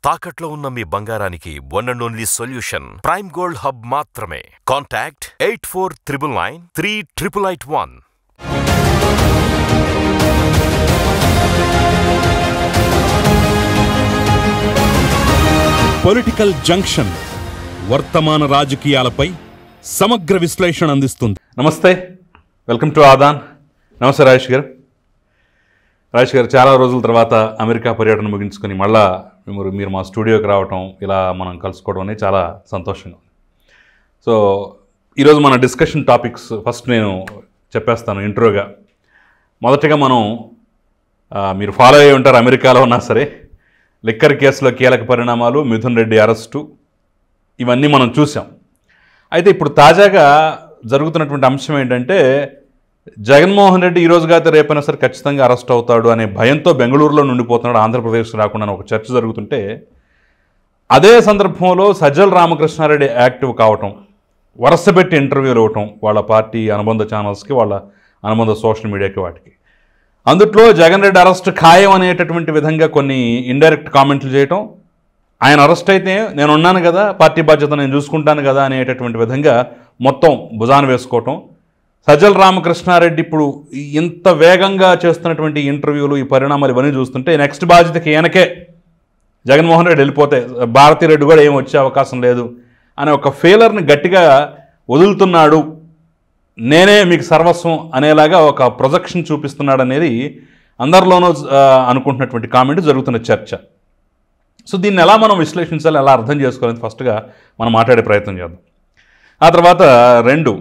తాకట్లో ఉన్న మీ బంగారానికి one and only solution prime gold hub మాత్రమే. కాంటాక్ట్ 8499938881. పొలిటికల్ జంక్షన్ వర్తమాన రాజకీయాలపై సమగ్ర విశ్లేషణ అందిస్తుంది. నమస్తే, వెల్కమ్ టు ఆదాన్. నమస్తే రాజేష్ గారు. రాజేష్ గారు, చాలా రోజుల తర్వాత అమెరికా పర్యటన ముగించుకొని మళ్ళా మీరు మా స్టూడియోకి రావటం, ఇలా మనం కలుసుకోవడం అనేది చాలా సంతోషంగా ఉంది. సో ఈరోజు మన డిస్కషన్ టాపిక్స్ ఫస్ట్ నేను చెప్పేస్తాను ఇంట్రోగా. మొదటగా మనం మీరు ఫాలో అయ్యి ఉంటారు, అమెరికాలో ఉన్నా సరే లిక్కర్ కేసులో కీలక పరిణామాలు, మిథున్ రెడ్డి అరెస్టు, ఇవన్నీ మనం చూసాం. అయితే ఇప్పుడు తాజాగా జరుగుతున్నటువంటి అంశం ఏంటంటే, జగన్మోహన్ రెడ్డి ఈరోజు కాదు రేపైనా సరే ఖచ్చితంగా అరెస్ట్ అవుతాడు అనే భయంతో బెంగళూరులో నుండిపోతున్నాడు, ఆంధ్రప్రదేశ్ రాకుండా ఒక చర్చ జరుగుతుంటే, అదే సందర్భంలో సజ్జల రామకృష్ణారెడ్డి యాక్టివ్ కావటం, వరుసపెట్టి ఇంటర్వ్యూలు ఇవ్వటం వాళ్ళ పార్టీ అనుబంధ ఛానల్స్కి, వాళ్ళ అనుబంధ సోషల్ మీడియాకి, వాటికి. అందుట్లో జగన్ రెడ్డి అరెస్ట్ ఖాయం అనేటటువంటి విధంగా కొన్ని ఇండైరెక్ట్ కామెంట్లు చేయటం, ఆయన అరెస్ట్ అయితే నేను ఉన్నాను కదా, పార్టీ బాధ్యత నేను చూసుకుంటాను కదా అనేటటువంటి విధంగా మొత్తం భుజాన వేసుకోవటం. సజ్జల రామకృష్ణారెడ్డి ఇప్పుడు ఇంత వేగంగా చేస్తున్నటువంటి ఇంటర్వ్యూలు, ఈ పరిణామాలు ఇవన్నీ చూస్తుంటే నెక్స్ట్ బాధ్యతకి ఈయనకే, జగన్మోహన్ రెడ్డి వెళ్ళిపోతే భారతిరెడ్డి కూడా ఏం వచ్చే అవకాశం లేదు అనే ఒక ఫెయిలర్ని గట్టిగా వదులుతున్నాడు, నేనే మీకు సర్వస్వం అనేలాగా ఒక ప్రొజెక్షన్ చూపిస్తున్నాడు అనేది అందరిలోనూ అనుకుంటున్నటువంటి కామెంట్, జరుగుతున్న చర్చ. సో దీన్ని ఎలా మనం విశ్లేషించాలి, ఎలా అర్థం చేసుకోవాలని ఫస్ట్గా మనం మాట్లాడే ప్రయత్నం చేద్దాం. ఆ తర్వాత రెండు,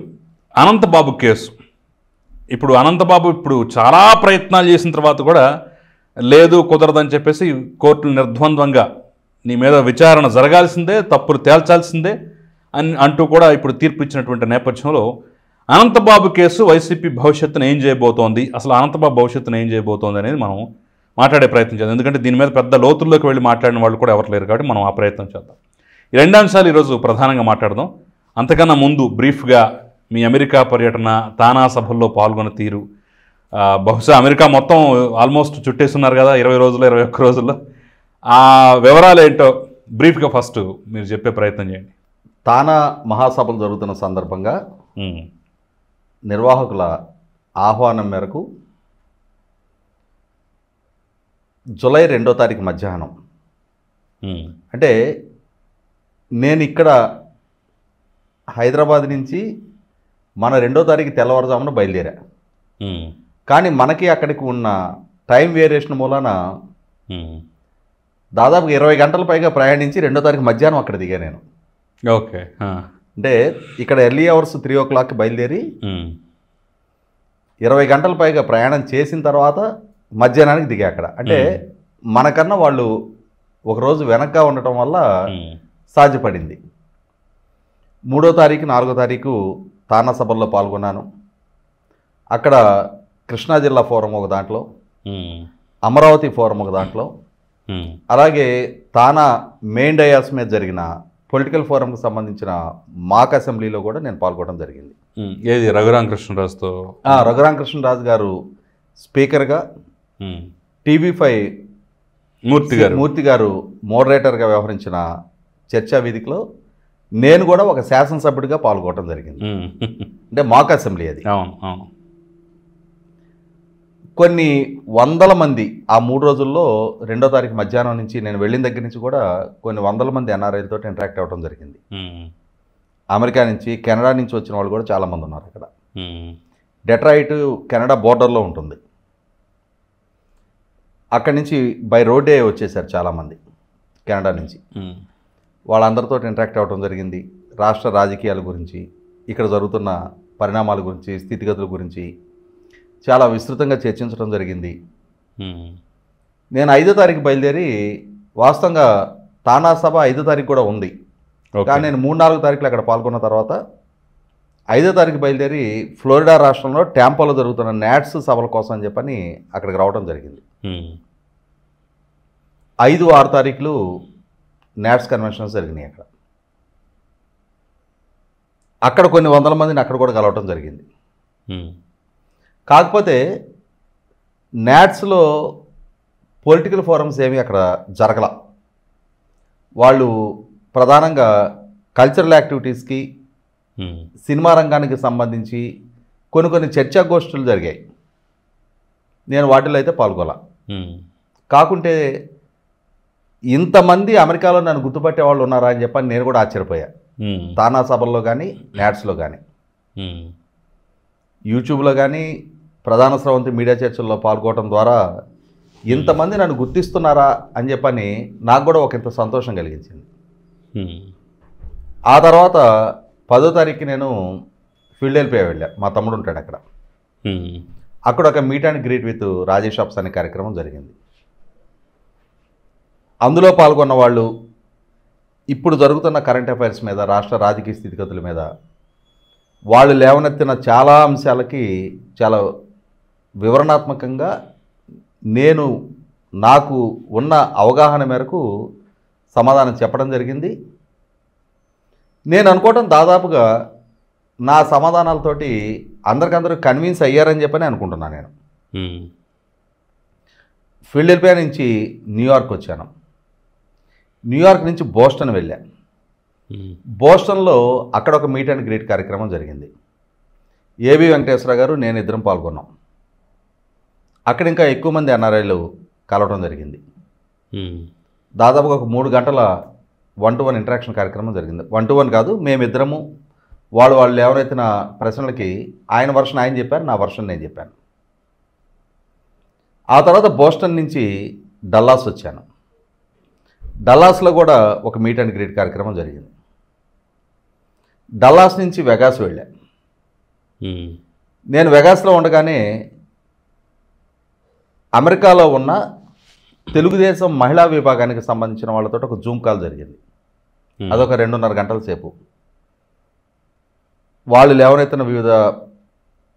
అనంతబాబు కేసు. ఇప్పుడు అనంతబాబు చాలా ప్రయత్నాలు చేసిన తర్వాత కూడా లేదు, కుదరదని చెప్పేసి కోర్టులు నిర్ద్వంద్వంగా నీ మీద విచారణ జరగాల్సిందే, తప్పులు తేల్చాల్సిందే అని అంటూ కూడా ఇప్పుడు తీర్పు ఇచ్చినటువంటి నేపథ్యంలో అనంతబాబు కేసు వైసీపీ భవిష్యత్తును ఏం చేయబోతోంది, అసలు అనంతబాబు భవిష్యత్తును ఏం చేయబోతోంది అనేది మనం మాట్లాడే ప్రయత్నం చేద్దాం. ఎందుకంటే దీని మీద పెద్ద లోతుల్లోకి వెళ్ళి మాట్లాడిన వాళ్ళు కూడా ఎవరు లేరు కాబట్టి మనం ఆ ప్రయత్నం చేద్దాం. ఈ రెండు అంశాలు ఈరోజు ప్రధానంగా మాట్లాడదాం. అంతకన్నా ముందు బ్రీఫ్గా మీ అమెరికా పర్యటన, తానా సభల్లో పాల్గొన్న తీరు, బహుశా అమెరికా మొత్తం ఆల్మోస్ట్ చుట్టేస్తున్నారు కదా 20 రోజుల్లో, 21 రోజుల్లో, ఆ వివరాలు ఏంటో బ్రీఫ్గా ఫస్ట్ మీరు చెప్పే ప్రయత్నం చేయండి. తానా మహాసభలు జరుగుతున్న సందర్భంగా నిర్వాహకుల ఆహ్వానం మేరకు జూలై 2వ తారీఖు మధ్యాహ్నం, అంటే నేను ఇక్కడ హైదరాబాద్ నుంచి మన 2వ తారీఖు తెల్లవారుజామున బయలుదేరా. కానీ మనకి అక్కడికి ఉన్న టైం వేరియేషన్ మూలాన దాదాపు 20 గంటల పైగా ప్రయాణించి 2వ తారీఖు మధ్యాహ్నం అక్కడ దిగా నేను. ఓకే, అంటే ఇక్కడ ఎర్లీ అవర్స్ 3 o'clock బయలుదేరి 20 గంటల పైగా ప్రయాణం చేసిన తర్వాత మధ్యాహ్నానికి దిగా అక్కడ. అంటే మనకన్నా వాళ్ళు ఒకరోజు వెనక్గా ఉండటం వల్ల సాధ్యపడింది. 3వ తారీఖు 4వ తారీఖు తానా సభల్లో పాల్గొన్నాను. అక్కడ కృష్ణా జిల్లా ఫోరం ఒక దాంట్లో, అమరావతి ఫోరం ఒక దాంట్లో, అలాగే తానా మెయిన్ డయాస్ మీద జరిగిన పొలిటికల్ ఫోరంకి సంబంధించిన మాక్ అసెంబ్లీలో కూడా నేను పాల్గొనడం జరిగింది. ఏది రఘురామకృష్ణరాజుతో? రఘురామకృష్ణరాజు గారు స్పీకర్గా, TV5 మూర్తి గారు మోడరేటర్గా వ్యవహరించిన చర్చా వేదికలో నేను కూడా ఒక శాసనసభ్యుడిగా పాల్గొనడం జరిగింది. అంటే మాక్ అసెంబ్లీ అది. కొన్ని వందల మంది ఆ 3 రోజుల్లో 2వ తారీఖు మధ్యాహ్నం నుంచి నేను వెళ్ళిన దగ్గర నుంచి కూడా కొన్ని వందల మంది NRIలతో ఇంటరాక్ట్ అవ్వడం జరిగింది. అమెరికా నుంచి, కెనడా నుంచి వచ్చిన వాళ్ళు కూడా చాలామంది ఉన్నారు అక్కడ. డెట్రాయిట్ కెనడా బోర్డర్లో ఉంటుంది. అక్కడి నుంచి బై రోడ్డే వచ్చేసారు చాలామంది కెనడా నుంచి. వాళ్ళందరితో ఇంటరాక్ట్ అవ్వడం జరిగింది. రాష్ట్ర రాజకీయాల గురించి, ఇక్కడ జరుగుతున్న పరిణామాల గురించి, స్థితిగతుల గురించి చాలా విస్తృతంగా చర్చించడం జరిగింది. నేను 5వ తారీఖు బయలుదేరి, వాస్తవంగా తానా సభ 5వ తారీఖు కూడా ఉంది, కానీ నేను 3-4 తారీఖులు అక్కడ పాల్గొన్న తర్వాత 5వ తారీఖు బయలుదేరి ఫ్లోరిడా రాష్ట్రంలో ట్యాంపాలో జరుగుతున్న నాట్స్ సభల కోసం అని చెప్పని అక్కడికి రావడం జరిగింది. 5-6 తారీఖులు నాట్స్ కన్వెన్షన్స్ జరిగినాయి అక్కడ. అక్కడ కొన్ని వందల మందిని అక్కడ కూడా కలవటం జరిగింది. కాకపోతే నాట్స్లో పొలిటికల్ ఫోరమ్స్ ఏమీ అక్కడ జరగల. వాళ్ళు ప్రధానంగా కల్చరల్ యాక్టివిటీస్కి సినిమా రంగానికి సంబంధించి కొన్ని చర్చాగోష్ఠులు జరిగాయి. నేను వాటిలో అయితే పాల్గొలా. కాకుంటే ఇంతమంది అమెరికాలో నన్ను గుర్తుపట్టే వాళ్ళు ఉన్నారా అని చెప్పని నేను కూడా ఆశ్చర్యపోయా. తానా సభల్లో కానీ నాట్స్లో కానీ యూట్యూబ్లో కానీ ప్రధాన స్రవంతి మీడియా చర్చల్లో పాల్గొనడం ద్వారా ఇంతమంది నన్ను గుర్తిస్తున్నారా అని చెప్పని నాకు కూడా ఒక ఇంత సంతోషం కలిగించింది. ఆ తర్వాత 10వ తారీఖు నేను ఫిల్డెల్ఫియా వెళ్ళా. మా తమ్ముడు ఉంటాడు అక్కడ. అక్కడ ఒక meet and greet with Rajesh ఆప్స్ అనే కార్యక్రమం జరిగింది. అందులో పాల్గొన్న వాళ్ళు ఇప్పుడు జరుగుతున్న కరెంట్ అఫైర్స్ మీద, రాష్ట్ర రాజకీయ స్థితిగతుల మీద వాళ్ళు లేవనెత్తిన చాలా అంశాలకి చాలా వివరణాత్మకంగా నాకు ఉన్న అవగాహన మేరకు సమాధానం చెప్పడం జరిగింది. నేను అనుకోవటం దాదాపుగా నా సమాధానాలతోటి అందరికందరూ కన్విన్స్ అయ్యారని చెప్పని అనుకుంటున్నాను. నేను ఫిల్డెల్ఫియా నుంచి న్యూయార్క్ వచ్చాను. న్యూయార్క్ నుంచి బోస్టన్ వెళ్ళా. బోస్టన్లో అక్కడ ఒక మీట్ అండ్ గ్రీట్ కార్యక్రమం జరిగింది. ఏబి వెంకటేశ్వర గారు నేను ఇద్దరం పాల్గొన్నాం. అక్కడ ఇంకా ఎక్కువ మంది ఎన్ఆర్ఐలు కలవడం జరిగింది. దాదాపుగా ఒక 3 గంటల 1-to-1 ఇంటరాక్షన్ కార్యక్రమం జరిగింది. 1-to-1 కాదు, మేమిద్దరము వాళ్ళు ఎవరైతే ప్రశ్నలకి ఆయన వర్షన్ ఆయన చెప్పారు, నా వర్షన్ నేను చెప్పాను. ఆ తర్వాత బోస్టన్ నుంచి డల్లాస్ వచ్చాను. డల్లాస్లో కూడా ఒక మీట్ అండ్ గ్రీట్ కార్యక్రమం జరిగింది. డల్లాస్ నుంచి వెగాస్ వెళ్ళా. నేను వెగాస్లో ఉండగానే అమెరికాలో ఉన్న తెలుగుదేశం మహిళా విభాగానికి సంబంధించిన వాళ్ళతో ఒక జూమ్ కాల్ జరిగింది. అదొక 2.5 గంటల సేపు. వాళ్ళు లేవనెత్తిన వివిధ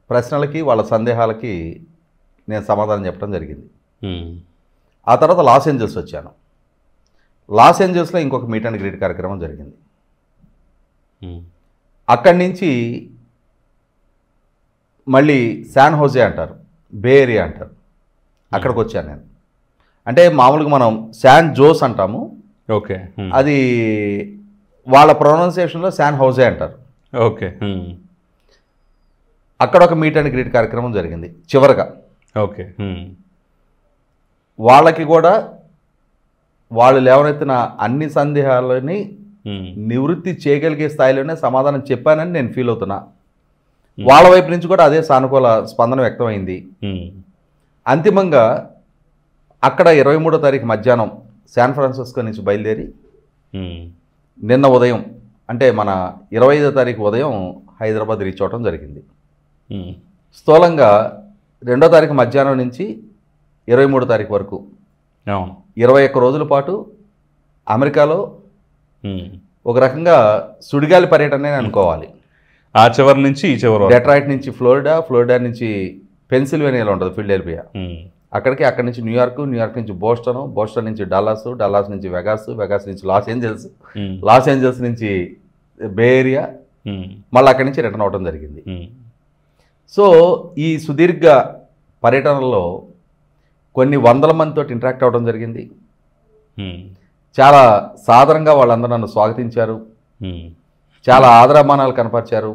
ప్రశ్నలకి, వాళ్ళ సందేహాలకి నేను సమాధానం చెప్పడం జరిగింది. ఆ తర్వాత లాస్ ఏంజల్స్ వచ్చాను. లాస్ ఏంజల్స్లో ఇంకొక మీట్ అండ్ గ్రీట్ కార్యక్రమం జరిగింది. అక్కడి నుంచి మళ్ళీ శాన్ హోజే అంటారు, బే ఏరియా అంటారు, అక్కడికి వచ్చాను నేను. అంటే మామూలుగా మనం శాన్ జోస్ అంటాము, ఓకే, అది వాళ్ళ ప్రొనౌన్సియేషన్లో శాన్ హోజే అంటారు. ఓకే, అక్కడ ఒక మీట్ అండ్ గ్రీట్ కార్యక్రమం జరిగింది. చివరగా ఓకే, వాళ్ళకి కూడా వాళ్ళు లేవనెత్తిన అన్ని సందేహాలని నివృత్తి చేయగలిగే స్థాయిలోనే సమాధానం చెప్పానని నేను ఫీల్ అవుతున్నా. వాళ్ళ వైపు నుంచి కూడా అదే సానుకూల స్పందన వ్యక్తమైంది. అంతిమంగా అక్కడ 23వ తారీఖు మధ్యాహ్నం శాన్ ఫ్రాన్సిస్కో నుంచి బయలుదేరి నిన్న ఉదయం అంటే మన 25వ తారీఖు ఉదయం హైదరాబాద్ రీచ్ అవడం జరిగింది. స్థూలంగా 2వ తారీఖు మధ్యాహ్నం నుంచి 23వ తారీఖు వరకు 21 రోజుల పాటు అమెరికాలో ఒక రకంగా సుడిగాలి పర్యటనే అనుకోవాలి. ఆ చివరి నుంచి ఈ చివరి, డెట్రాయిట్ నుంచి ఫ్లోరిడా, ఫ్లోరిడా నుంచి పెన్సిల్వేనియాలో ఉంటుంది ఫిల్డెల్ఫియా, అక్కడికి, అక్కడి నుంచి న్యూయార్క్, న్యూయార్క్ నుంచి బోస్టన్, బోస్టన్ నుంచి డల్లాస్, డల్లాస్ నుంచి వెగాస్, వెగాస్ నుంచి లాస్ ఏంజల్స్, లాస్ ఏంజల్స్ నుంచి బే ఏరియా, మళ్ళీ అక్కడి నుంచి రిటర్న్ అవడం జరిగింది. సో ఈ సుదీర్ఘ పర్యటనలో కొన్ని 100 మందితో ఇంటరాక్ట్ అవ్వడం జరిగింది. చాలా సాధారణంగా వాళ్ళందరూ నన్ను స్వాగతించారు, చాలా ఆదరాభిమానాలు కనపరిచారు.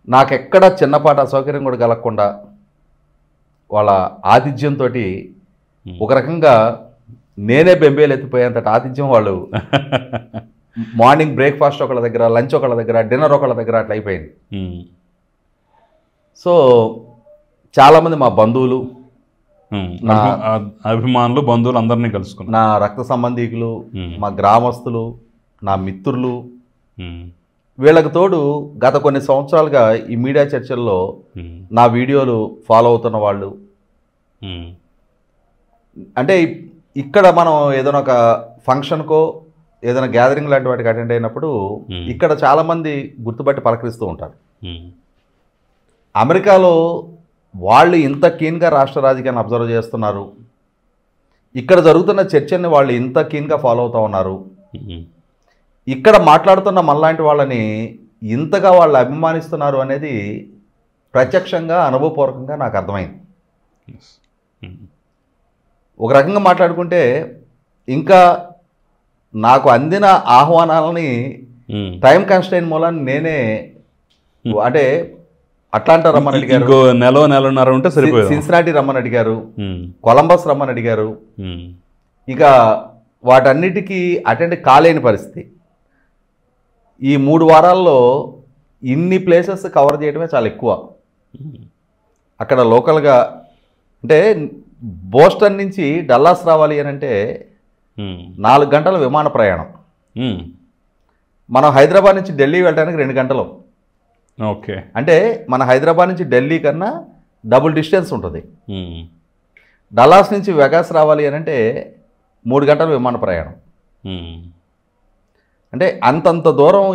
నాకెక్కడ చిన్నపాటి అసౌకర్యం కూడా కలగకుండా వాళ్ళ ఆతిథ్యంతో ఒక రకంగా నేనే బెంబేలు ఎత్తిపోయేంతటి ఆతిథ్యం వాళ్ళు. మార్నింగ్ బ్రేక్ఫాస్ట్ ఒకళ్ళ దగ్గర, లంచ్ ఒకళ్ళ దగ్గర, డిన్నర్ ఒకళ్ళ దగ్గర అట్లా అయిపోయింది. సో చాలామంది మా బంధువులు, నా అభిమానులు, బంధువులు అందరినీ కలుసుకున్నారు. నా రక్త సంబంధీకులు, మా గ్రామస్తులు, నా మిత్రులు, వీళ్ళకి తోడు గత కొన్ని సంవత్సరాలుగా ఈ మీడియా చర్చల్లో నా వీడియోలు ఫాలో అవుతున్న వాళ్ళు. అంటే ఇక్కడ మనం ఏదైనా ఒక ఫంక్షన్కో ఏదైనా గ్యాదరింగ్ లాంటి వాటికి అటెండ్ అయినప్పుడు ఇక్కడ చాలామంది గుర్తుపట్టి పలకరిస్తూ ఉంటారు. అమెరికాలో వాళ్ళు ఇంత కీన్గా రాష్ట్ర రాజకీయాన్ని అబ్జర్వ్ చేస్తున్నారు, ఇక్కడ జరుగుతున్న చర్చని వాళ్ళు ఇంత కీన్గా ఫాలో అవుతూ ఉన్నారు, ఇక్కడ మాట్లాడుతున్న మనలాంటి వాళ్ళని ఇంతగా వాళ్ళు అభిమానిస్తున్నారు అనేది ప్రత్యక్షంగా, అనుభవపూర్వకంగా నాకు అర్థమైంది. ఒక రకంగా మాట్లాడుకుంటే ఇంకా నాకు అందిన ఆహ్వానాలని టైం కన్స్టైన్ మూలాన్ని నేనే అంటే అట్లాంటా రమ్మని అడిగారు, ఇంకో నెలన్నర ఉంటే సరిపోయింది. సిన్సినాటి రమ్మని అడిగారు, కొలంబస్ రమ్మని అడిగారు. ఇక వాటన్నిటికీ అటెండ్ కాలేని పరిస్థితి. ఈ 3 వారాల్లో ఇన్ని ప్లేసెస్ కవర్ చేయడమే చాలా ఎక్కువ. అక్కడ లోకల్గా అంటే బోస్టన్ నుంచి డల్లాస్ రావాలి అని అంటే 4 గంటల విమాన ప్రయాణం. మనం హైదరాబాద్ నుంచి ఢిల్లీ వెళ్ళడానికి 2 గంటలు. ఓకే, అంటే మన హైదరాబాద్ నుంచి ఢిల్లీ కన్నా డబుల్ డిస్టెన్స్ ఉంటుంది. డల్లాస్ నుంచి వెగాస్ రావాలి అని అంటే 3 గంటల విమాన ప్రయాణం. అంటే అంతంత దూరం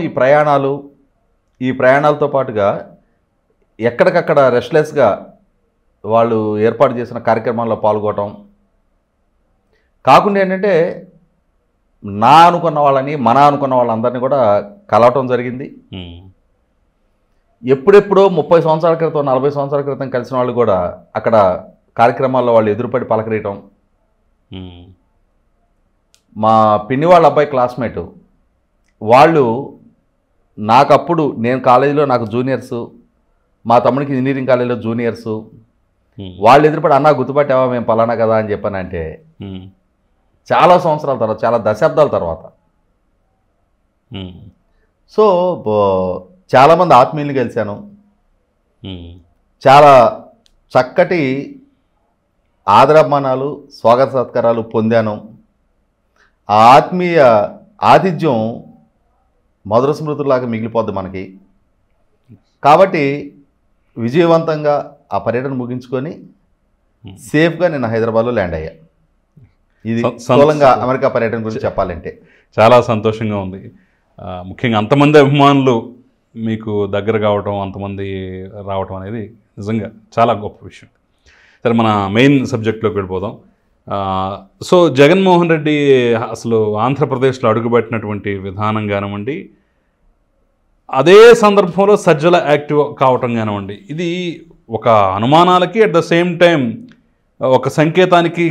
ఈ ప్రయాణాలతో పాటుగా ఎక్కడికక్కడ రెస్ట్లెస్గా వాళ్ళు ఏర్పాటు చేసిన కార్యక్రమాల్లో పాల్గొనడం కాకుండా ఏంటంటే మన అనుకున్న వాళ్ళందరినీ కూడా కలవటం జరిగింది. ఎప్పుడెప్పుడో 30 సంవత్సరాల క్రితం 40 సంవత్సరాల క్రితం కలిసిన వాళ్ళు కూడా అక్కడ కార్యక్రమాల్లో వాళ్ళు ఎదురుపడి పలకరీయటం. మా పిన్ని వాళ్ళ అబ్బాయి క్లాస్మేటు వాళ్ళు నాకప్పుడు నేను కాలేజీలో నాకు జూనియర్సు, మా తమ్ముడికి ఇంజనీరింగ్ కాలేజీలో జూనియర్సు, వాళ్ళు ఎదురుపడి అన్నా గుర్తుపట్టావా మేము పలానా కదా అని చెప్పానంటే చాలా సంవత్సరాల తర్వాత, చాలా దశాబ్దాల తర్వాత. సో చాలామంది ఆత్మీయుల్ని కలిశాను, చాలా చక్కటి ఆదరాభిమానాలు, స్వాగత సత్కారాలు పొందాను. ఆ ఆత్మీయ ఆతిథ్యం మధుర స్మృతుల్లాగా మిగిలిపోద్ది మనకి. కాబట్టి విజయవంతంగా ఆ పర్యటన ముగించుకొని సేఫ్గా నేను హైదరాబాద్లో ల్యాండ్ అయ్యా. ఇది స్థూలంగా అమెరికా పర్యటన గురించి చెప్పాలంటే చాలా సంతోషంగా ఉంది. ముఖ్యంగా అంతమంది అభిమానులు మీకు దగ్గర కావటం, అంతమంది రావటం అనేది నిజంగా చాలా గొప్ప విషయం. సరే, మన మెయిన్ సబ్జెక్ట్లోకి వెళ్ళిపోదాం. సో జగన్మోహన్ రెడ్డి అసలు ఆంధ్రప్రదేశ్లో అడుగుపెట్టినటువంటి విధానం కానివ్వండి, అదే సందర్భంలో సజ్జల యాక్టివ్ కావటం కానివ్వండి, ఇది ఒక అనుమానాలకి అట్ ద సేమ్ టైం ఒక సంకేతానికి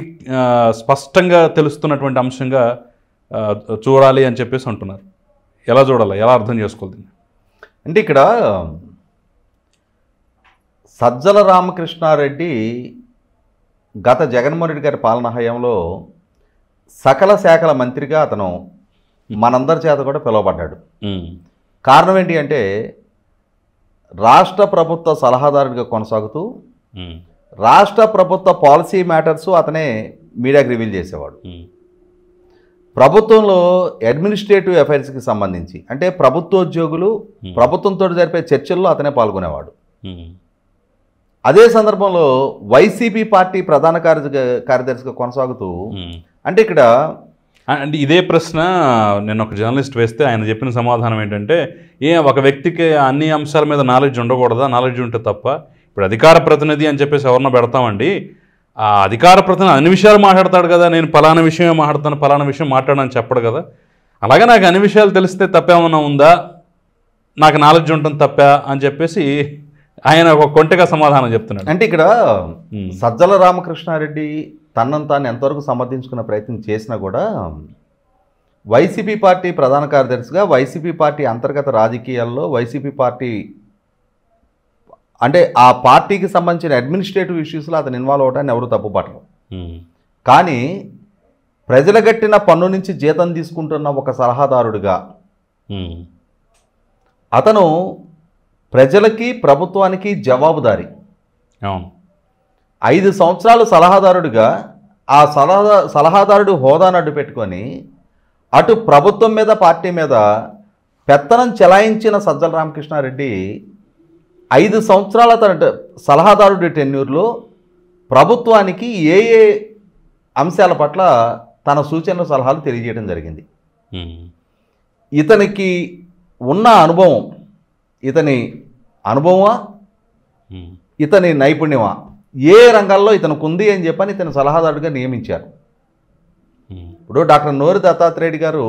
స్పష్టంగా తెలుస్తున్నటువంటి అంశంగా చూడాలి అని చెప్పేసి అంటున్నారు. ఎలా చూడాలి, ఎలా అర్థం చేసుకోవాలి? అంటే ఇక్కడ సజ్జల రామకృష్ణారెడ్డి గత జగన్మోహన్ రెడ్డి గారి పాలనా హయాంలో సకల శాఖల మంత్రిగా అతను మనందరి చేత కూడా పిలువబడ్డాడు. కారణం ఏంటి అంటే రాష్ట్ర ప్రభుత్వ సలహాదారుడిగా కొనసాగుతూ రాష్ట్ర ప్రభుత్వ పాలసీ మ్యాటర్స్ అతనే మీడియాకి రివీల్ చేసేవాడు. ప్రభుత్వంలో అడ్మినిస్ట్రేటివ్ అఫైర్స్కి సంబంధించి అంటే ప్రభుత్వోద్యోగులు ప్రభుత్వంతో జరిపే చర్చల్లో అతనే పాల్గొనేవాడు. అదే సందర్భంలో వైసీపీ పార్టీ ప్రధాన కార్యదర్శిగా కొనసాగుతూ అంటే ఇక్కడ అంటే ఇదే ప్రశ్న నేను ఒక జర్నలిస్ట్ వేస్తే ఆయన చెప్పిన సమాధానం ఏంటంటే, ఒక వ్యక్తికి అన్ని అంశాల మీద నాలెడ్జ్ ఉండకూడదా? నాలెడ్జ్ ఉంటే తప్ప. ఇప్పుడు అధికార ప్రతినిధి అని చెప్పేసి ఎవరన్నా పెడతామండి, ఆ అధికార ప్రతినిధి అన్ని విషయాలు మాట్లాడతాడు కదా, నేను పలానా విషయమే మాట్లాడతాను, పలానా విషయం మాట్లాడని చెప్పడు కదా. అలాగే నాకు అన్ని విషయాలు తెలిస్తే తప్పేమన్నా ఉందా, నాకు నాలెడ్జ్ ఉంటుంది తప్పా అని చెప్పేసి ఆయన ఒక కొంటెగా సమాధానం చెప్తున్నాడు. అంటే ఇక్కడ సజ్జల రామకృష్ణారెడ్డి తనను తాను ఎంతవరకు సమర్థించుకునే ప్రయత్నం చేసినా కూడా వైసీపీ పార్టీ ప్రధాన కార్యదర్శిగా వైసీపీ పార్టీ అంతర్గత రాజకీయాల్లో వైసీపీ పార్టీ అంటే ఆ పార్టీకి సంబంధించిన అడ్మినిస్ట్రేటివ్ ఇష్యూస్లో అతను ఇన్వాల్వ్ అవటాన్ని ఎవరు తప్పుపట్టరు. కానీ ప్రజల గట్టిన పన్ను నుంచి జీతం తీసుకుంటున్న ఒక సలహాదారుడిగా అతను ప్రజలకి ప్రభుత్వానికి జవాబుదారీ. 5 సంవత్సరాలు సలహాదారుడిగా ఆ సలహాదారుడు హోదాను అడ్డు పెట్టుకొని అటు ప్రభుత్వం మీద పార్టీ మీద పెత్తనం చెలాయించిన సజ్జల రామకృష్ణారెడ్డి 5 సంవత్సరాల తన సలహాదారుడి టెన్యూర్లో ప్రభుత్వానికి ఏ అంశాల పట్ల తన సూచనలు సలహాలు తెలియజేయడం జరిగింది. ఇతనికి ఉన్న అనుభవం, ఇతని అనుభవమా ఇతని నైపుణ్యమా, ఏ రంగాల్లో ఇతనికి ఉంది అని చెప్పని ఇతను సలహాదారుడిగా నియమించారు. ఇప్పుడు డాక్టర్ నోరి దత్తాత్రేయుడు గారు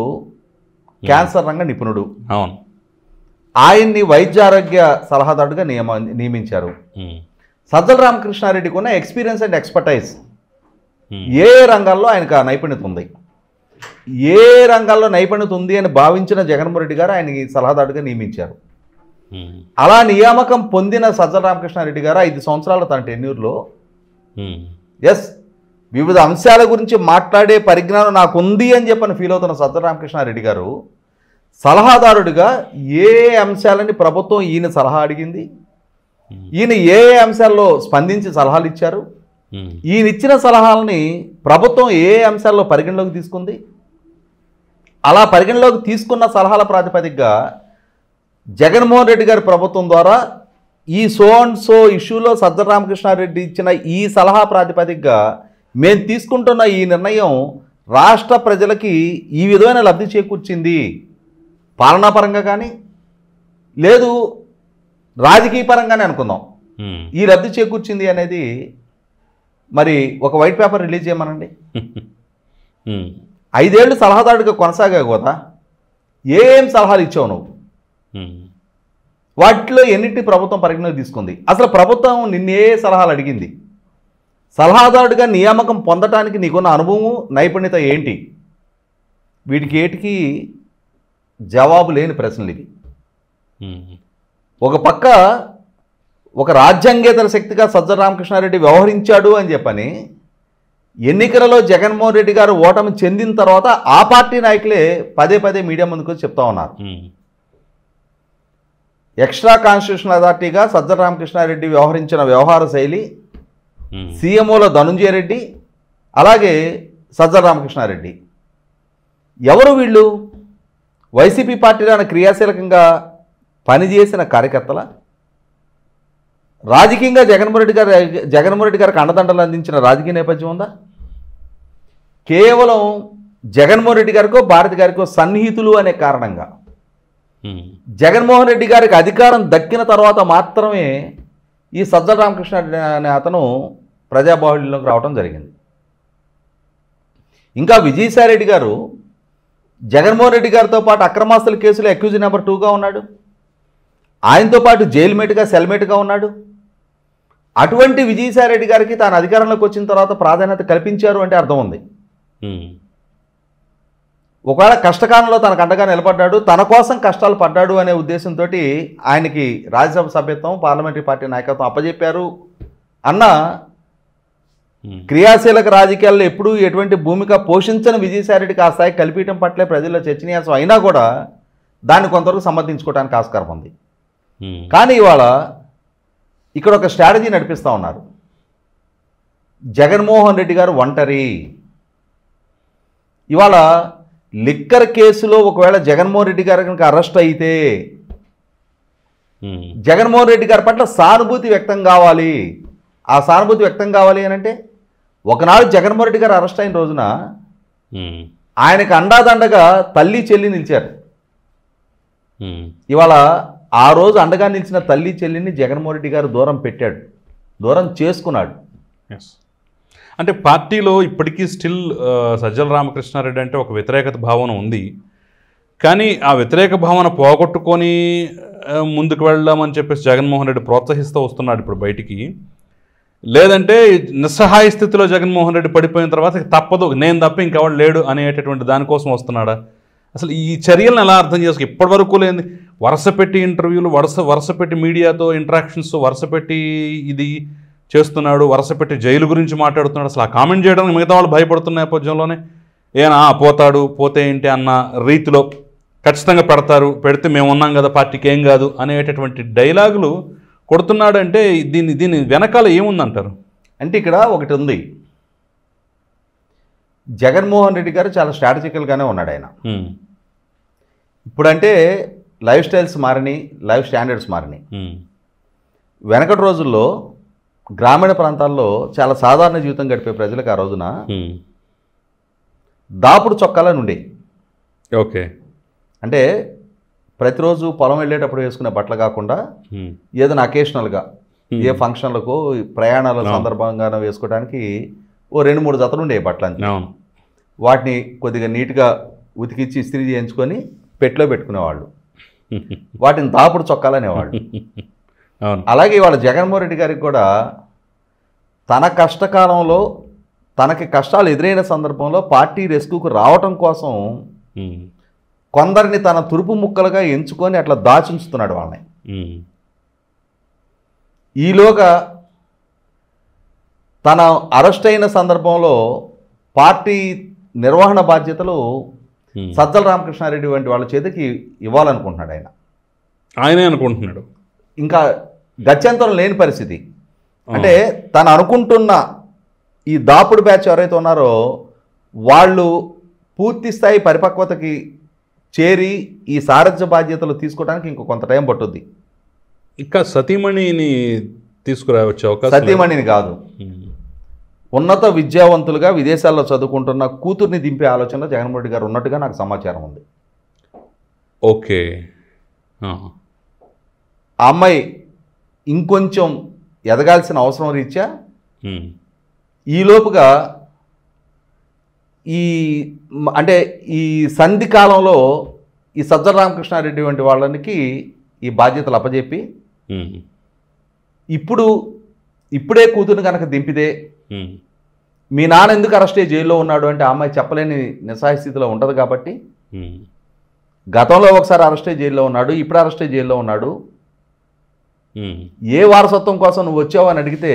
క్యాన్సర్ రంగ నిపుణుడు, ఆయన్ని వైద్యారోగ్య సలహాదారుడిగా నియమించారు. సజ్జల రామకృష్ణారెడ్డికి ఉన్న ఎక్స్పీరియన్స్ అండ్ ఎక్స్పర్టైజ్ ఏ రంగాల్లో ఆయనకు ఆ నైపుణ్యత ఉంది. ఏ రంగాల్లో నైపుణ్యత ఉంది అని భావించిన జగన్మోహన్ రెడ్డి గారు ఆయనకి సలహాదారుడిగా నియమించారు. అలా నియామకం పొందిన సజ్జల రామకృష్ణారెడ్డి గారు 5 సంవత్సరాల తన టెన్యూర్లో వివిధ అంశాల గురించి మాట్లాడే పరిజ్ఞానం నాకు ఉంది అని చెప్పని ఫీల్ అవుతున్న సజ్జల రామకృష్ణారెడ్డి గారు సలహాదారుడిగా ఏ అంశాలని ప్రభుత్వం ఈయన సలహా అడిగింది, ఈయన ఏ అంశాల్లో స్పందించి సలహాలు ఇచ్చారు, ఈయన ఇచ్చిన సలహాలని ప్రభుత్వం ఏ అంశాల్లో పరిగణలోకి తీసుకుంది, అలా పరిగణలోకి తీసుకున్న సలహాల ప్రాతిపదికగా జగన్మోహన్ రెడ్డి గారి ప్రభుత్వం ద్వారా ఈ సో ఇష్యూలో సజ్జల రామకృష్ణారెడ్డి ఇచ్చిన ఈ సలహా ప్రాతిపదికగా మేము తీసుకుంటున్న ఈ నిర్ణయం రాష్ట్ర ప్రజలకి ఈ విధమైన లబ్ధి చేకూర్చింది, పాలనాపరంగా కానీ లేదు రాజకీయ పరంగానే అనుకుందాం, ఈ లబ్ధి చేకూర్చింది అనేది మరి ఒక వైట్ పేపర్ రిలీజ్ చేయమనండి. 5 ఏళ్ళు సలహాదారుడిగా కొనసాగావు కదా, ఏం సలహాలు ఇచ్చావు నువ్వు, వాటిలో ఎన్నింటి ప్రభుత్వం పరిగణలోకి తీసుకుంది, అసలు ప్రభుత్వం నిన్నే సలహాలు అడిగింది, సలహాదారుడిగా నియామకం పొందటానికి నీకున్న అనుభవం నైపుణ్యత ఏంటి, వీటికి ఏటికి జవాబు లేని ప్రశ్నలు ఇవి. ఒక పక్క ఒక రాజ్యాంగేతర శక్తిగా సజ్జల రామకృష్ణారెడ్డి వ్యవహరించాడు అని చెప్పని ఎన్నికలలో జగన్మోహన్ రెడ్డి గారు ఓటమి చెందిన తర్వాత ఆ పార్టీ నాయకులే పదే మీడియా ముందుకు చెప్తా ఉన్నారు. ఎక్స్ట్రా కాన్స్టిట్యూషనల్ అథారిటీగా సజ్జల రామకృష్ణారెడ్డి వ్యవహరించిన వ్యవహార శైలి, సీఎంఓలో ధనుంజయ రెడ్డి అలాగే సజ్జల రామకృష్ణారెడ్డి ఎవరు వీళ్ళు? వైసీపీ పార్టీలో క్రియాశీలకంగా పనిచేసిన కార్యకర్తల, రాజకీయంగా జగన్మోహన్ రెడ్డి గారికి అండదండలు అందించిన రాజకీయ నేపథ్యం ఉందా? కేవలం జగన్మోహన్ రెడ్డి గారికో భారతి గారికో సన్నిహితులు అనే కారణంగా జగన్మోహన్ రెడ్డి గారికి అధికారం దక్కిన తర్వాత మాత్రమే ఈ సజ్జల రామకృష్ణారెడ్డి అనే అతను ప్రజాబాహుళ్యంలోకి రావడం జరిగింది. ఇంకా విజయసాయిరెడ్డి గారు జగన్మోహన్ రెడ్డి గారితో పాటు అక్రమాస్తుల కేసులో అక్యూజ్ నెంబర్ 2గా ఉన్నాడు, ఆయనతో పాటు జైలుమేట్గా సెల్మేట్గా ఉన్నాడు. అటువంటి విజయసాయిరెడ్డి గారికి తాను అధికారంలోకి వచ్చిన తర్వాత ప్రాధాన్యత కల్పించారు అంటే అర్థం ఉంది. ఒకవేళ కష్టకాలంలో తనకు అండగా నిలబడ్డాడు, తన కోసం కష్టాలు పడ్డాడు అనే ఉద్దేశంతో ఆయనకి రాజ్యసభ సభ్యత్వం, పార్లమెంటరీ పార్టీ నాయకత్వం అప్పజెప్పారు అన్న క్రియాశీలక రాజకీయాల్లో ఎప్పుడూ ఎటువంటి భూమిక పోషించని విజయసాయిరెడ్డికి ఆ స్థాయి కల్పించడం పట్లే ప్రజల్లో చర్చనీయాంశం అయినా కూడా దాన్ని కొంతవరకు సమర్థించుకోవడానికి ఆస్కారం ఉంది. కానీ ఇవాళ ఇక్కడ ఒక స్ట్రాటజీ నడిపిస్తూ ఉన్నారు. జగన్మోహన్ రెడ్డి గారు ఒంటరి. ఇవాళ లిక్కర్ కేసులో ఒకవేళ జగన్మోహన్ రెడ్డి గారు కనుక అరెస్ట్ అయితే జగన్మోహన్ రెడ్డి గారి పట్ల సానుభూతి వ్యక్తం కావాలి. ఆ సానుభూతి వ్యక్తం కావాలి అని అంటే ఒకనాడు జగన్మోహన్ రెడ్డి గారు అరెస్ట్ అయిన రోజున ఆయనకు అండాదండగా తల్లి చెల్లి నిలిచారు. ఇవాళ ఆ రోజు అండగా నిలిచిన తల్లి చెల్లిని జగన్మోహన్ రెడ్డి గారు దూరం పెట్టాడు, దూరం చేసుకున్నాడు. అంటే పార్టీలో ఇప్పటికీ స్టిల్ సజ్జల రామకృష్ణారెడ్డి అంటే ఒక వ్యతిరేకత భావన ఉంది. కానీ ఆ వ్యతిరేక భావన పోగొట్టుకొని ముందుకు వెళ్దామని చెప్పేసి జగన్మోహన్ రెడ్డి ప్రోత్సహిస్తూ వస్తున్నాడు ఇప్పుడు బయటికి. లేదంటే నిస్సహాయ స్థితిలో జగన్మోహన్ రెడ్డి పడిపోయిన తర్వాత తప్పదు, నేను తప్ప ఇంకెవడు లేడు అనేటటువంటి దానికోసం వస్తున్నాడా? అసలు ఈ చర్యలను ఎలా అర్థం చేసుకో? ఇప్పటి వరకు లేని వరుస పెట్టి ఇంటర్వ్యూలు, వరుస పెట్టి మీడియాతో ఇంటరాక్షన్స్, వరుస పెట్టి ఇది చేస్తున్నాడు, వరుస పెట్టి జైలు గురించి మాట్లాడుతున్నాడు. అసలు ఆ కామెంట్ చేయడానికి మిగతా వాళ్ళు భయపడుతున్న నేపథ్యంలోనే ఏనా పోతాడు, పోతే ఏంటి అన్న రీతిలో ఖచ్చితంగా పెడతారు, పెడితే మేము ఉన్నాం కదా పార్టీకి ఏం కాదు అనేటటువంటి డైలాగులు కొడుతున్నాడు. అంటే దీని వెనకాల ఏముందంటారు? అంటే ఇక్కడ ఒకటి ఉంది, జగన్మోహన్ రెడ్డి గారు చాలా స్ట్రాటజికల్గానే ఉన్నాడు ఆయన. ఇప్పుడంటే లైఫ్ స్టైల్స్ మారినాయి, లైఫ్ స్టాండర్డ్స్ మారినాయి. వెనకటి రోజుల్లో గ్రామీణ ప్రాంతాల్లో చాలా సాధారణ జీవితం గడిపే ప్రజలకు ఆ రోజున దాపుడు చొక్కాలని ఉండేవి. ఓకే, అంటే ప్రతిరోజు పొలం వెళ్ళేటప్పుడు వేసుకునే బట్టలు కాకుండా ఏదైనా అకేషనల్గా ఏ ఫంక్షన్లకు ప్రయాణాల సందర్భంగా వేసుకోవడానికి ఓ 2-3 జతలు ఉండేవి బట్టలు అంతే. వాటిని కొద్దిగా నీట్గా ఉతికిచ్చి ఇస్త్రీ చేయించుకొని పెట్లో పెట్టుకునేవాళ్ళు, వాటిని దాపుడు చొక్కాలు అనేవాళ్ళు. అలాగే ఇవాళ జగన్మోహన్ రెడ్డి గారికి కూడా తన కష్టకాలంలో తనకి కష్టాలు ఎదురైన సందర్భంలో పార్టీ రెస్క్యూకు రావటం కోసం కొందరిని తన తురుపు ముక్కలుగా ఎంచుకొని అట్లా దాచుంచుతున్నాడు వాళ్ళని. ఈలోగా తన అరెస్ట్ అయిన సందర్భంలో పార్టీ నిర్వహణ బాధ్యతలు సజ్జల రామకృష్ణారెడ్డి వంటి వాళ్ళ చేతికి ఇవ్వాలనుకుంటున్నాడు ఆయనే అనుకుంటున్నాడు. ఇంకా గత్యంతరం లేని పరిస్థితి. అంటే తను అనుకుంటున్న ఈ దాపుడు బ్యాచ్ ఎవరైతే ఉన్నారో వాళ్ళు పూర్తి స్థాయి పరిపక్వతకి చేరి ఈ సారథ్య బాధ్యతలు తీసుకోవడానికి ఇంకో కొంత టైం పట్టుద్ది. ఇంకా సతీమణిని తీసుకురావచ్చు అవకాశం. సతీమణిని కాదు, ఉన్నత విద్యావంతులుగా విదేశాల్లో చదువుకుంటున్న కూతుర్ని దింపే ఆలోచనలో జగన్మోహన్ రెడ్డి గారు ఉన్నట్టుగా నాకు సమాచారం ఉంది. ఓకే. ఆ అమ్మాయి ఇంకొంచెం ఎదగాల్సిన అవసరం రీత్యా ఈలోపుగా అంటే ఈ సంధి కాలంలో ఈ సజ్జల రామకృష్ణారెడ్డి వంటి వాళ్ళకి ఈ బాధ్యతలు అప్పజెప్పి ఇప్పుడే కూతురు కనుక దింపితే మీ నాన్న ఎందుకు అరెస్ట్ అయ్యి జైల్లో ఉన్నాడు అంటే ఆ అమ్మాయి చెప్పలేని నిస్సహాయ స్థితిలో ఉంటుంది. కాబట్టి గతంలో ఒకసారి అరెస్ట్ అయ్యి జైల్లో ఉన్నాడు, ఇప్పుడు అరెస్ట్ అయ్యి జైల్లో ఉన్నాడు, ఏ వారసత్వం కోసం నువ్వు వచ్చావు అని అడిగితే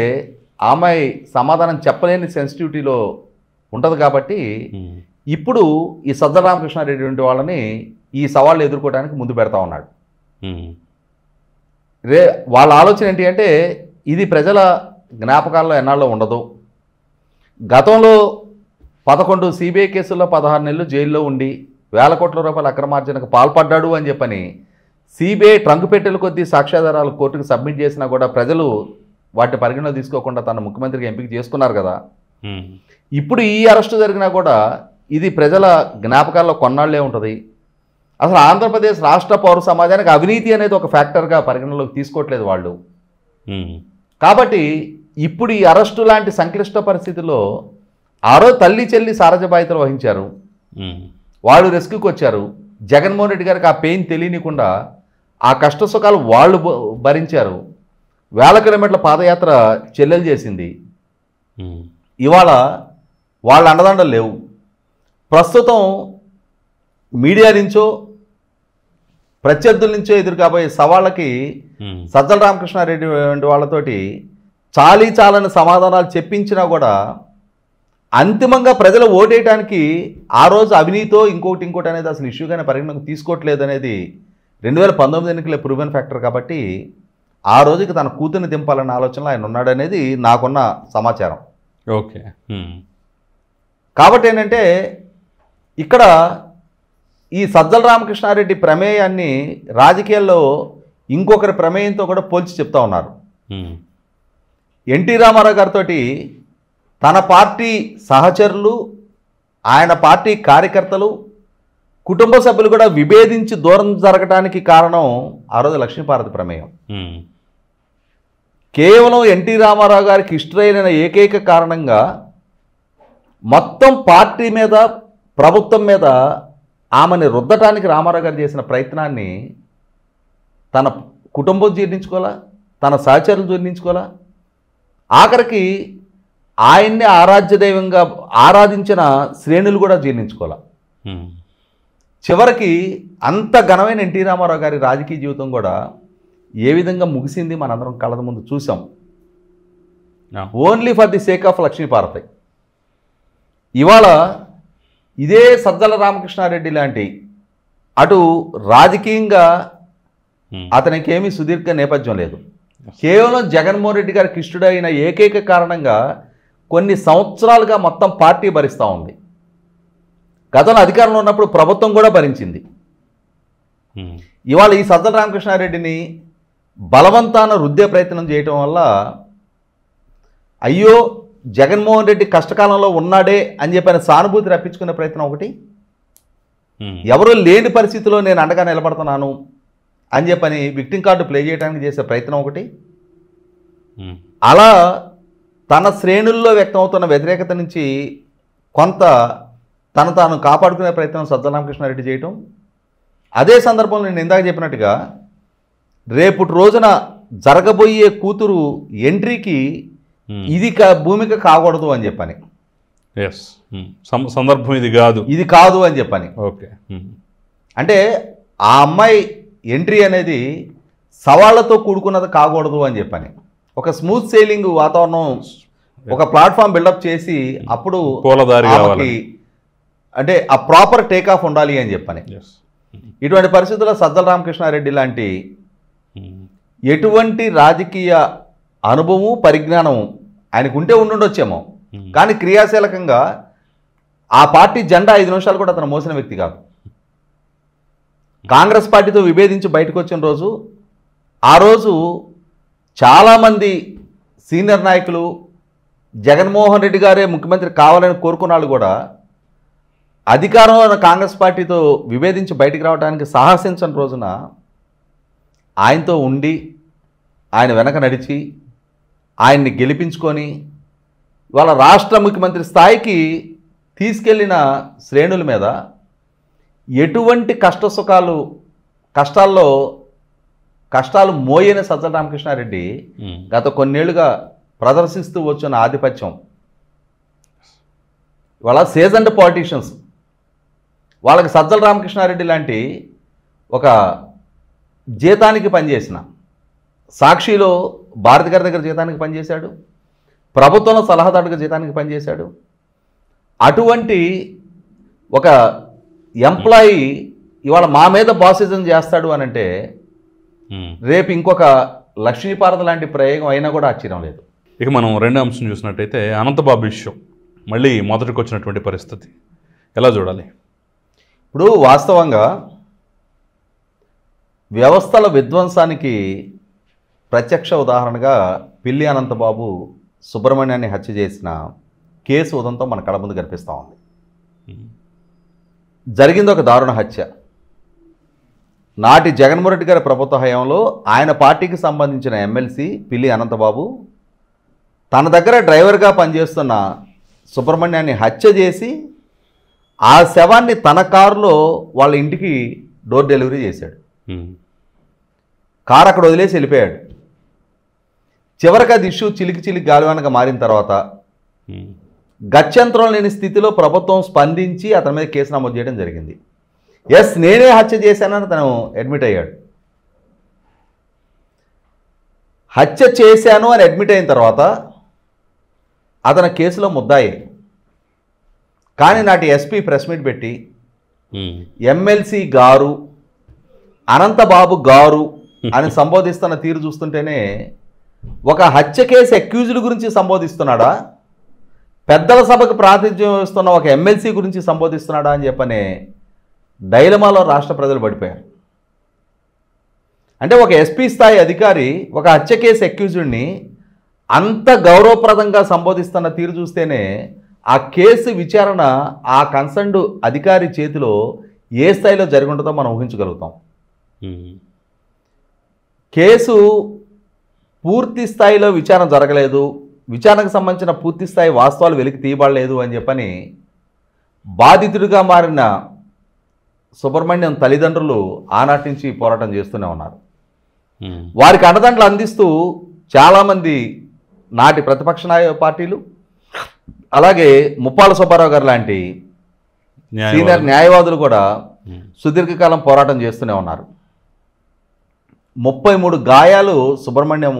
ఆ అమ్మాయి సమాధానం చెప్పలేని సెన్సిటివిటీలో ఉంటుంది. కాబట్టి ఇప్పుడు ఈ సజ్జల రామకృష్ణారెడ్డి వంటి వాళ్ళని ఈ సవాళ్ళు ఎదుర్కోవడానికి ముందు పెడతా ఉన్నాడు. వాళ్ళ ఆలోచన ఏంటి అంటే ఇది ప్రజల జ్ఞాపకాల్లో ఎన్నాళ్ళలో ఉండదు. గతంలో 11 సిబిఐ కేసుల్లో 16 నెలలు జైల్లో ఉండి వేల కోట్ల రూపాయల అక్రమార్జనకు పాల్పడ్డాడు అని చెప్పని సిబిఐ ట్రంక్ పెట్టెల కొద్దీ సాక్ష్యాధారాలు కోర్టుకు సబ్మిట్ చేసినా కూడా ప్రజలు వాటి పరిగణలో తీసుకోకుండా తన ముఖ్యమంత్రికి ఎంపిక చేసుకున్నారు కదా. ఇప్పుడు ఈ అరెస్టు జరిగినా కూడా ఇది ప్రజల జ్ఞాపకాల్లో కొన్నాళ్లే ఉంటుంది. అసలు ఆంధ్రప్రదేశ్ రాష్ట్ర పౌర సమాజానికి అవినీతి అనేది ఒక ఫ్యాక్టర్గా పరిగణలోకి తీసుకోవట్లేదు వాళ్ళు. కాబట్టి ఇప్పుడు ఈ అరెస్టు లాంటి సంక్లిష్ట పరిస్థితుల్లో ఆ రోజు తల్లి చెల్లి సారథ్య బాధ్యతలు వహించారు, వాళ్ళు రెస్క్యూకి వచ్చారు. జగన్మోహన్ రెడ్డి గారికి ఆ పెయిన్ తెలియనికుండా ఆ కష్ట సుఖాలు వాళ్ళు భరించారు. వేల కిలోమీటర్ల పాదయాత్ర చెల్లెలు చేసింది. ఇవాళ వాళ్ళ అండదండలు లేవు. ప్రస్తుతం మీడియా నుంచో ప్రత్యర్థుల నుంచో ఎదురు కాబోయే సవాళ్ళకి సజ్జల రామకృష్ణారెడ్డి వంటి వాళ్ళతోటి చాలని సమాధానాలు చెప్పించినా కూడా అంతిమంగా ప్రజలు ఓటేయడానికి ఆ రోజు అవినీతో ఇంకోటి అనేది అసలు ఇష్యూగానే పరిగణలోకి తీసుకోవట్లేదు అనేది 2019 ఎన్నికల ప్రూవెన్ ఫ్యాక్టర్. కాబట్టి ఆ రోజుకి తన కూతుర్ని దింపాలన్న ఆలోచనలో ఆయన ఉన్నాడనేది నాకున్న సమాచారం. ఓకే. కాబట్టి ఏంటంటే ఇక్కడ ఈ సజ్జల రామకృష్ణారెడ్డి ప్రమేయాన్ని రాజకీయాల్లో ఇంకొకరి ప్రమేయంతో కూడా పోల్చి చెప్తా ఉన్నారు. ఎన్టీ రామారావు గారితో తన పార్టీ సహచరులు, ఆయన పార్టీ కార్యకర్తలు, కుటుంబ సభ్యులు కూడా విభేదించి దూరం జరగడానికి కారణం ఆ రోజు లక్ష్మీపార్వతి ప్రమేయం. కేవలం ఎన్టీ రామారావు గారికి ఇష్టమైన ఏకైక కారణంగా మొత్తం పార్టీ మీద, ప్రభుత్వం మీద ఆమెని రుద్దటానికి రామారావు గారు చేసిన ప్రయత్నాన్ని తన కుటుంబం జీర్ణించుకోవాలా, తన సహచరులు జీర్ణించుకోవాలా, ఆఖరికి ఆయన్ని ఆరాధ్య దైవంగా ఆరాధించిన శ్రేణులు కూడా జీర్ణించుకోవాలా. చివరికి అంత ఘనమైన ఎన్టీ రామారావు గారి రాజకీయ జీవితం కూడా ఏ విధంగా ముగిసింది మనందరం కళ్ళ ముందు చూసాం. Only for the sake of Lakshmi Parvati. ఇవాళ ఇదే సజ్జల రామకృష్ణారెడ్డి లాంటి అటు రాజకీయంగా అతనికి ఏమీ సుదీర్ఘ నేపథ్యం లేదు, కేవలం జగన్మోహన్ రెడ్డి గారికి ఇష్టడైన ఏకైక కారణంగా కొన్ని సంవత్సరాలుగా మొత్తం పార్టీ భరిస్తూ ఉంది. గతంలో అధికారంలో ఉన్నప్పుడు ప్రభుత్వం కూడా భరించింది. ఇవాళ ఈ సజ్జల రామకృష్ణారెడ్డిని బలవంతాన రుద్దే ప్రయత్నం చేయటం వల్ల అయ్యో జగన్మోహన్ రెడ్డి కష్టకాలంలో ఉన్నాడే అని చెప్పిన సానుభూతి రప్పించుకునే ప్రయత్నం ఒకటి, ఎవరు లేని పరిస్థితిలో నేను అండగా నిలబడుతున్నాను అని చెప్పని విక్టింగ్ కార్డు ప్లే చేయడానికి చేసే ప్రయత్నం ఒకటి, అలా తన శ్రేణుల్లో వ్యక్తమవుతున్న వ్యతిరేకత నుంచి కొంత తాను కాపాడుకునే ప్రయత్నం సజ్జల రామకృష్ణారెడ్డి చేయటం. అదే సందర్భంలో నేను ఇందాక చెప్పినట్టుగా రేపటి రోజున జరగబోయే కూతురు ఎంట్రీకి ఇది భూమిక కాకూడదు అని చెప్పని ఎస్, సందర్భం ఇది కాదు, ఇది కాదు అని చెప్పని. ఓకే. అంటే ఆ అమ్మాయి ఎంట్రీ అనేది సవాళ్లతో కూడుకున్నది కాకూడదు అని చెప్పని. ఒక స్మూత్ సెయిలింగ్ వాతావరణం, ఒక ప్లాట్ఫామ్ బిల్డప్ చేసి అప్పుడు పూలదారి ఆమెకి కావాలి. అంటే ఆ ప్రాపర్ టేక్ ఆఫ్ ఉండాలి అని చెప్పని. ఇటువంటి పరిస్థితుల్లో సజ్జల రామకృష్ణారెడ్డి లాంటి ఎటువంటి రాజకీయ అనుభవము పరిజ్ఞానం ఆయనకు ఉంటే ఉండుండొచ్చేమో, కానీ క్రియాశీలకంగా ఆ పార్టీ జెండా 5 నిమిషాలు కూడా అతను మోసిన వ్యక్తి కాదు. కాంగ్రెస్ పార్టీతో విభేదించి బయటకు వచ్చిన రోజు, ఆ రోజు చాలామంది సీనియర్ నాయకులు జగన్మోహన్ రెడ్డి గారే ముఖ్యమంత్రి కావాలని కోరుకున్న వాళ్ళు కూడా అధికారంలో ఉన్న కాంగ్రెస్ పార్టీతో విభేదించి బయటికి రావడానికి సాహసించని రోజున ఆయనతో ఉండి, ఆయన వెనక నడిచి, ఆయన్ని గెలిపించుకొని వాళ్ళ రాష్ట్ర ముఖ్యమంత్రి స్థాయికి తీసుకెళ్లిన శ్రేణుల మీద ఎటువంటి కష్టాలు మోయని సజ్జల రామకృష్ణారెడ్డి గత కొన్నేళ్లుగా ప్రదర్శిస్తూ వచ్చిన ఆధిపత్యం, వాళ్ళ సీజన్డ్ పాలిటీషియన్స్, వాళ్ళకి సజ్జల రామకృష్ణారెడ్డి లాంటి ఒక జీతానికి పనిచేసిన, సాక్షిలో భారతి గారి దగ్గర జీతానికి పనిచేశాడు, ప్రభుత్వంలో సలహాదారుగా జీతానికి పనిచేశాడు. అటువంటి ఒక ఎంప్లాయీ ఇవాళ మా మీద బాసిజం చేస్తాడు అని అంటే రేపు ఇంకొక లక్ష్మీపార్వతి లాంటి ప్రయోగం అయినా కూడా ఆశ్చర్యం లేదు. ఇక మనం రెండో అంశం చూసినట్టయితే అనంతబాబు ఇష్యూ మళ్ళీ మొదటికి వచ్చినటువంటి పరిస్థితి ఎలా చూడాలి? ఇప్పుడు వాస్తవంగా వ్యవస్థల విధ్వంసానికి ప్రత్యక్ష ఉదాహరణగా పిల్లి అనంతబాబు సుబ్రహ్మణ్యాన్ని హత్య చేసిన కేసు ఉదంతం మన కళ్ళ ముందు కనిపిస్తూ ఉంది. జరిగింది ఒక దారుణ హత్య. నాటి జగన్మోహన్ రెడ్డి గారి ప్రభుత్వ హయాంలో ఆయన పార్టీకి సంబంధించిన ఎమ్మెల్సీ పిల్లి అనంతబాబు తన దగ్గర డ్రైవర్గా పనిచేస్తున్న సుబ్రహ్మణ్యాన్ని హత్య చేసి ఆ శవాన్ని తన కారులో వాళ్ళ ఇంటికి డోర్ డెలివరీ చేశాడు. కారు అక్కడ వదిలేసి వెళ్ళిపోయాడు. చివరికి అది ఇష్యూ చిలికి గాలివానగా మారిన తర్వాత గత్యంతరం లేని స్థితిలో ప్రభుత్వం స్పందించి అతని మీద కేసు నమోదు చేయడం జరిగింది. ఎస్, నేనే హత్య చేశానని తను అడ్మిట్ అయ్యాడు. హత్య చేశాను అని అడ్మిట్ అయిన తర్వాత అతని కేసులో ముద్దాయి. కానీ నాటి ఎస్పీ ప్రెస్ మీట్ పెట్టి ఎమ్మెల్సీ గారు, అనంతబాబు గారు అని సంబోధిస్తున్న తీరు చూస్తుంటేనే ఒక హత్య కేసు అక్యూజ్డ్ గురించి సంబోధిస్తున్నాడా, పెద్దల సభకు ప్రాతినిధ్యం వహిస్తున్న ఒక ఎమ్మెల్సీ గురించి సంబోధిస్తున్నాడా అని చెప్పనే డైలమాలో రాష్ట్ర ప్రజలు పడిపోయారు. అంటే ఒక ఎస్పీ స్థాయి అధికారి ఒక హత్య కేసు అక్యూజ్డ్ని అంత గౌరవప్రదంగా సంబోధిస్తున్న తీరు చూస్తేనే ఆ కేసు విచారణ ఆ కన్సర్న్డ్ అధికారి చేతిలో ఏ స్థాయిలో జరిగి ఉంటుందో మనం ఊహించగలుగుతాం. కేసు పూర్తి స్థాయిలో విచారణ జరగలేదు, విచారణకు సంబంధించిన పూర్తి స్థాయి వాస్తవాలు వెలికి తీయబడలేదు అని చెప్పని బాధితుడిగా మారిన సుబ్రహ్మణ్యం తల్లిదండ్రులు ఆనాటి నుంచి పోరాటం చేస్తూనే ఉన్నారు. వారికి అండదండలు అందిస్తూ చాలామంది నాటి ప్రతిపక్ష పార్టీలు, అలాగే ముప్పాల సుబ్బారావు గారు లాంటి సీనియర్ న్యాయవాదులు కూడా సుదీర్ఘకాలం పోరాటం చేస్తూనే ఉన్నారు. 33 గాయాలు సుబ్రహ్మణ్యం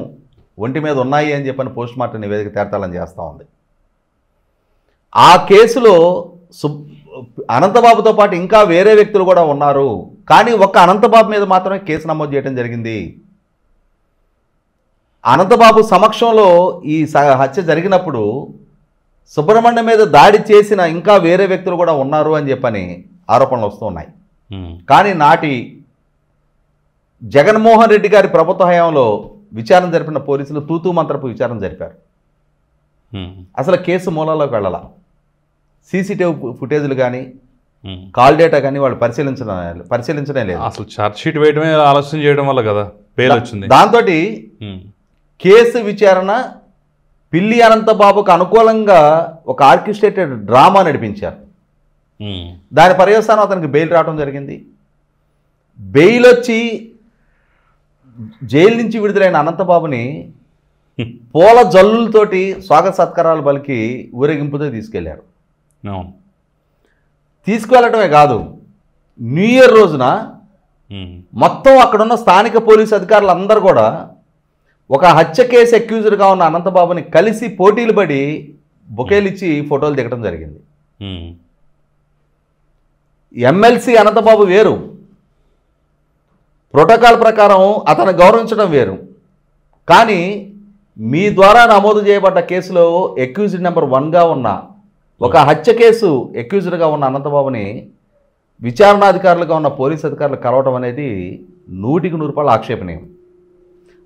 ఒంటి మీద ఉన్నాయి అని చెప్పని పోస్ట్ మార్టం నివేదిక తేల్చాలని చేస్తూ ఉంది. ఆ కేసులో అనంతబాబుతో పాటు ఇంకా వేరే వ్యక్తులు కూడా ఉన్నారు, కానీ ఒక్క అనంతబాబు మీద మాత్రమే కేసు నమోదు చేయడం జరిగింది. అనంతబాబు సమక్షంలో ఈ హత్య జరిగినప్పుడు సుబ్రహ్మణ్యం మీద దాడి చేసిన ఇంకా వేరే వ్యక్తులు కూడా ఉన్నారు అని చెప్పని ఆరోపణలు వస్తూ ఉన్నాయి. కానీ నాటి జగన్మోహన్ రెడ్డి గారి ప్రభుత్వ హయాంలో విచారణ జరిపిన పోలీసులు తూతూ మంత్రపు విచారణ జరిపారు. అసలు కేసు మూలాల్లోకి వెళ్ళాల. సీసీటీవీ ఫుటేజ్లు కానీ కాల్ డేటా కానీ వాళ్ళు పరిశీలించడం లేదు. అసలు ఛార్జ్ షీట్ వేయడమే ఆలస్యం చేయడం వల్ల కదా పేరు వచ్చింది. దాంతో కేసు విచారణ పిల్లి అనంతబాబుకు అనుకూలంగా ఒక ఆర్కెస్ట్రేటెడ్ డ్రామా నడిపించారు. దాని పర్యవసానం అతనికి బెయిల్ రావడం జరిగింది. బెయిల్ వచ్చి జైలు నుంచి విడుదలైన అనంతబాబుని పూల జల్లులతోటి స్వాగత సత్కారాలు పలికి ఊరేగింపుతో తీసుకెళ్లారు. అవును. తీసుకువెళ్ళటమే కాదు, న్యూ ఇయర్ రోజున మొత్తం అక్కడున్న స్థానిక పోలీసు అధికారులు అందరూ కూడా ఒక హత్య కేసు అక్యూజ్డ్గా ఉన్న అనంతబాబుని కలిసి పోటీలు పడి బొకేలు ఇచ్చి ఫోటోలు దిగడం జరిగింది. ఎమ్మెల్సీ అనంతబాబు వేరు, ప్రోటోకాల్ ప్రకారం అతను గౌరవించడం వేరు. కానీ మీ ద్వారా నమోదు చేయబడ్డ కేసులో అక్యూజ్డ్ నెంబర్ 1గా ఉన్న ఒక హత్య కేసు అక్యూజ్డ్గా ఉన్న అనంతబాబుని విచారణాధికారులుగా ఉన్న పోలీసు అధికారులు కలవటం అనేది 100% ఆక్షేపణీయం.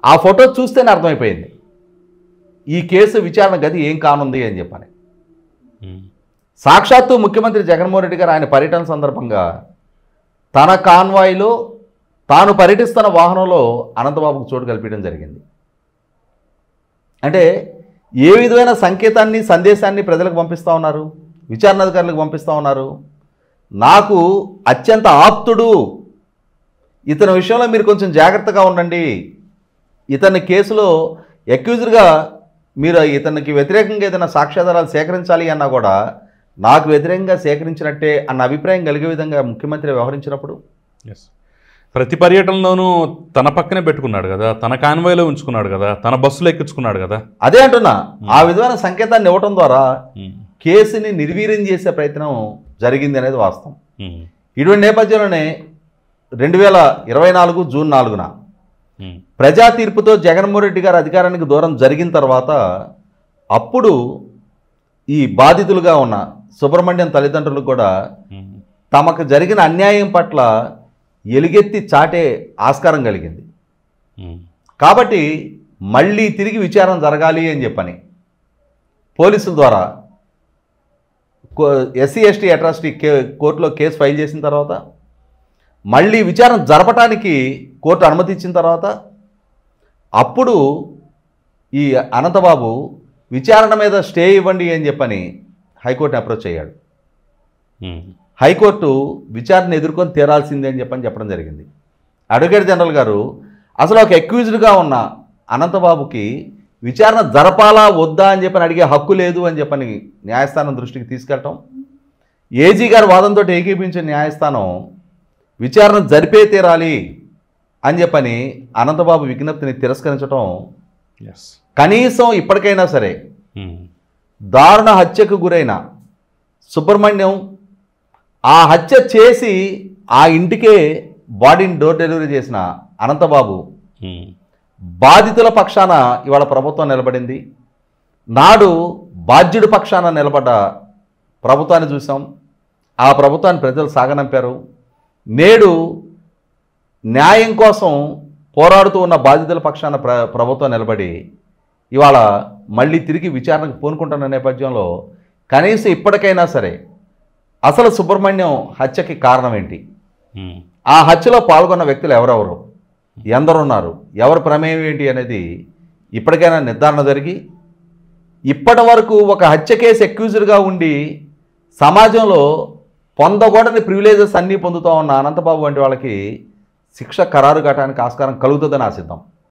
ఆ ఫోటో చూస్తేనే అర్థమైపోయింది ఈ కేసు విచారణ గది ఏం కానుంది అని చెప్పని. సాక్షాత్తు ముఖ్యమంత్రి జగన్మోహన్ రెడ్డి గారు ఆయన పర్యటన సందర్భంగా తన కాన్వాయ్లో తాను పర్యటిస్తున్న వాహనంలో అనంతబాబుకు చోటు కల్పించడం జరిగింది. అంటే ఏ విధమైన సంకేతాన్ని సందేశాన్ని ప్రజలకు పంపిస్తూ ఉన్నారు, విచారణాధికారులకు పంపిస్తూ ఉన్నారు? నాకు అత్యంత ఆప్తుడు, ఇతని విషయంలో మీరు కొంచెం జాగ్రత్తగా ఉండండి, ఇతని కేసులో అక్యూజ్డ్గా మీరు ఇతనికి వ్యతిరేకంగా ఏదైనా సాక్ష్యాధారాలు సేకరించాలి అన్నా కూడా నాకు వ్యతిరేకంగా సేకరించినట్టే అన్న అభిప్రాయం కలిగే విధంగా ముఖ్యమంత్రి వ్యవహరించినప్పుడు ప్రతి పర్యటనలోనూ తన పక్కనే పెట్టుకున్నాడు కదా, తన కాన్వాయ్లో ఉంచుకున్నాడు కదా, తన బస్సులో ఎక్కించుకున్నాడు కదా. అదే అంటున్నా, ఆ విధమైన సంకేతాన్ని ఇవ్వటం ద్వారా కేసుని నిర్వీర్యం చేసే ప్రయత్నం జరిగింది అనేది వాస్తవం. ఇటువంటి నేపథ్యంలోనే 2024 జూన్ 4న ప్రజా తీర్పుతో జగన్మోహన్ రెడ్డి గారు అధికారానికి దూరం జరిగిన తర్వాత అప్పుడు ఈ బాధితులుగా ఉన్న సుబ్రహ్మణ్యం తల్లిదండ్రులు కూడా తమకు జరిగిన అన్యాయం పట్ల ఎలుగెత్తి చాటే ఆస్కారం కలిగింది. కాబట్టి మళ్ళీ తిరిగి విచారణ జరగాలి అని చెప్పని పోలీసుల ద్వారా SC/ST అట్రాసిటీ కోర్టులో కేసు ఫైల్ చేసిన తర్వాత మళ్ళీ విచారణ జరపడానికి కోర్టు అనుమతి ఇచ్చిన తర్వాత అప్పుడు ఈ అనంతబాబు విచారణ మీద స్టే ఇవ్వండి అని చెప్పని హైకోర్టుని అప్రోచ్ అయ్యాడు. హైకోర్టు విచారణ ఎదుర్కొని తీరాల్సిందే అని చెప్పడం జరిగింది. అడ్వకేట్ జనరల్ గారు అసలు ఒక అక్యూజ్డ్గా ఉన్న అనంతబాబుకి విచారణ జరపాలా వద్దా అని చెప్పని అడిగే హక్కు లేదు అని చెప్పని న్యాయస్థానం దృష్టికి తీసుకెళ్ళటం, ఏజీ గారి వాదంతో ఏకీపించిన న్యాయస్థానం విచారణ జరిపే తీరాలి అని చెప్పని అనంతబాబు విజ్ఞప్తిని తిరస్కరించడం, కనీసం ఇప్పటికైనా సరే దారుణ హత్యకు గురైన సుబ్రహ్మణ్యం ఆ హత్య చేసి ఆ ఇంటికే బాడీని డోర్ డెలివరీ చేసిన అనంతబాబు బాధితుల పక్షాన ఇవాళ ప్రభుత్వం నిలబడింది. నాడు బాధ్యుడి పక్షాన నిలబడ్డ ప్రభుత్వాన్ని చూసాం, ఆ ప్రభుత్వాన్ని ప్రజలు సాగనంపారు. నేడు న్యాయం కోసం పోరాడుతూ ఉన్న బాధితుల పక్షాన ప్రభుత్వం నిలబడి ఇవాళ మళ్ళీ తిరిగి విచారణకు పూనుకుంటున్న నేపథ్యంలో కనీసం ఇప్పటికైనా సరే అసలు సుబ్రహ్మణ్యం హత్యకి కారణం ఏంటి, ఆ హత్యలో పాల్గొన్న వ్యక్తులు ఎవరెవరు, ఎందరున్నారు, ఎవరి ప్రమేయం ఏంటి అనేది ఇప్పటికైనా నిర్ధారణ జరిగి ఇప్పటి వరకు ఒక హత్య కేసు అక్యూజ్డ్గా ఉండి సమాజంలో పొందకూడని ప్రివిలేజెస్ అన్నీ పొందుతూ ఉన్న అనంతబాబు వంటి వాళ్ళకి శిక్ష ఖరారు కావడానికి ఆస్కారం కలుగుతుందని ఆశిద్దాం.